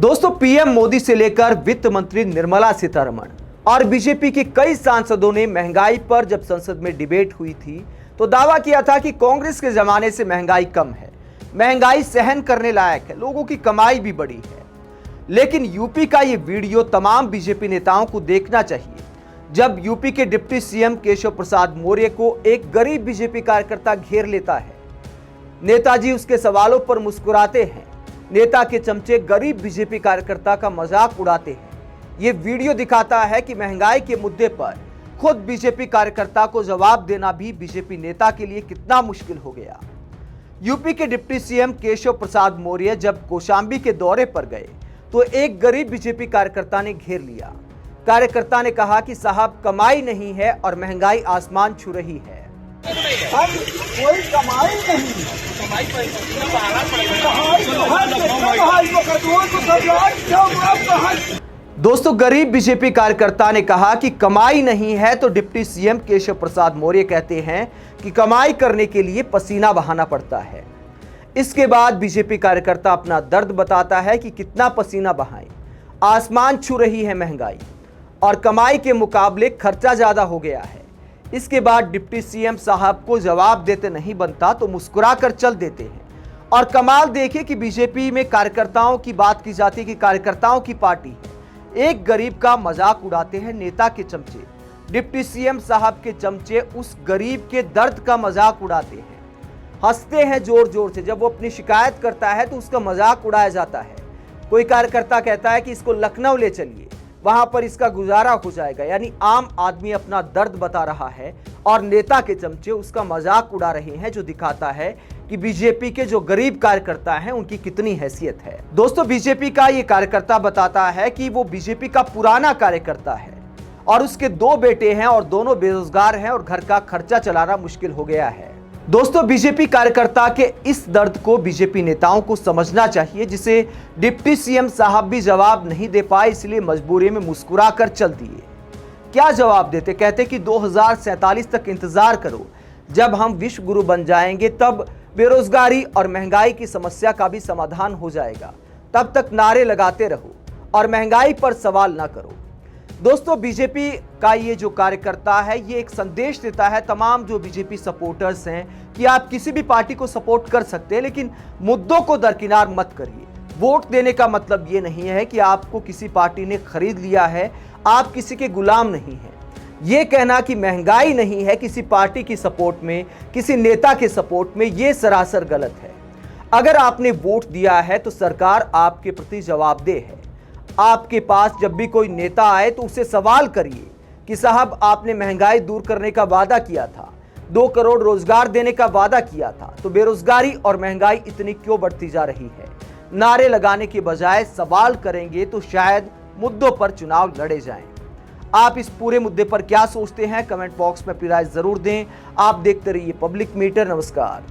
दोस्तों, पीएम मोदी से लेकर वित्त मंत्री निर्मला सीतारमण और बीजेपी के कई सांसदों ने महंगाई पर जब संसद में डिबेट हुई थी तो दावा किया था कि कांग्रेस के जमाने से महंगाई कम है, महंगाई सहन करने लायक है, लोगों की कमाई भी बढ़ी है। लेकिन यूपी का ये वीडियो तमाम बीजेपी नेताओं को देखना चाहिए, जब यूपी के डिप्टी सीएम केशव प्रसाद मौर्य को एक गरीब बीजेपी कार्यकर्ता घेर लेता है। नेताजी उसके सवालों पर मुस्कुराते हैं, नेता के चमचे गरीब बीजेपी कार्यकर्ता का मजाक उड़ाते हैं। ये वीडियो दिखाता है कि महंगाई के मुद्दे पर खुद बीजेपी कार्यकर्ता को जवाब देना भी बीजेपी नेता के लिए कितना मुश्किल हो गया। यूपी के डिप्टी सीएम केशव प्रसाद मौर्य जब कौशांबी के दौरे पर गए तो एक गरीब बीजेपी कार्यकर्ता ने घेर लिया। कार्यकर्ता ने कहा कि साहब, कमाई नहीं है और महंगाई आसमान छू रही है। कोई कमाई नहीं, दोस्तों, गरीब बीजेपी कार्यकर्ता ने कहा कि कमाई नहीं है तो डिप्टी सीएम केशव प्रसाद मौर्य कहते हैं कि कमाई करने के लिए पसीना बहाना पड़ता है। इसके बाद बीजेपी कार्यकर्ता अपना दर्द बताता है कि कितना पसीना बहाएं, आसमान छू रही है महंगाई और कमाई के मुकाबले खर्चा ज्यादा हो गया है। इसके बाद डिप्टी सीएम साहब को जवाब देते नहीं बनता तो मुस्कुरा कर चल देते हैं। और कमाल देखिए कि बीजेपी में कार्यकर्ताओं की बात की जाती है कि कार्यकर्ताओं की पार्टी है, एक गरीब का मजाक उड़ाते हैं नेता के चमचे। डिप्टी सीएम साहब के चमचे उस गरीब के दर्द का मजाक उड़ाते हैं, हंसते हैं जोर जोर से। जब वो अपनी शिकायत करता है तो उसका मजाक उड़ाया जाता है। कोई कार्यकर्ता कहता है कि इसको लखनऊ ले चलिए, वहां पर इसका गुजारा हो जाएगा। यानी आम आदमी अपना दर्द बता रहा है और नेता के चमचे उसका मजाक उड़ा रहे हैं, जो दिखाता है कि बीजेपी के जो गरीब कार्यकर्ता हैं उनकी कितनी हैसियत है। दोस्तों, बीजेपी का ये कार्यकर्ता बताता है कि वो बीजेपी का पुराना कार्यकर्ता है और उसके 2 बेटे हैं और दोनों बेरोजगार हैं और घर का खर्चा चलाना मुश्किल हो गया है। दोस्तों, बीजेपी कार्यकर्ता के इस दर्द को बीजेपी नेताओं को समझना चाहिए, जिसे डिप्टी सीएम साहब भी जवाब नहीं दे पाए, इसलिए मजबूरी में मुस्कुरा कर चल दिए। क्या जवाब देते? कहते कि 2047 तक इंतजार करो, जब हम विश्व गुरु बन जाएंगे तब बेरोजगारी और महंगाई की समस्या का भी समाधान हो जाएगा। तब तक नारे लगाते रहो और महंगाई पर सवाल ना करो। दोस्तों, बीजेपी का ये जो कार्यकर्ता है ये एक संदेश देता है तमाम जो बीजेपी सपोर्टर्स हैं कि आप किसी भी पार्टी को सपोर्ट कर सकते हैं, लेकिन मुद्दों को दरकिनार मत करिए। वोट देने का मतलब ये नहीं है कि आपको किसी पार्टी ने खरीद लिया है, आप किसी के गुलाम नहीं हैं। ये कहना कि महंगाई नहीं है किसी पार्टी की सपोर्ट में, किसी नेता के सपोर्ट में, ये सरासर गलत है। अगर आपने वोट दिया है तो सरकार आपके प्रति जवाबदेह है। आपके पास जब भी कोई नेता आए तो उसे सवाल करिए कि साहब, आपने महंगाई दूर करने का वादा किया था, 2 करोड़ रोजगार देने का वादा किया था, तो बेरोजगारी और महंगाई इतनी क्यों बढ़ती जा रही है? नारे लगाने के बजाय सवाल करेंगे तो शायद मुद्दों पर चुनाव लड़े जाएं। आप इस पूरे मुद्दे पर क्या सोचते हैं? कमेंट बॉक्स में अपनी राय जरूर दें। आप देखते रहिए पब्लिक मीटर। नमस्कार।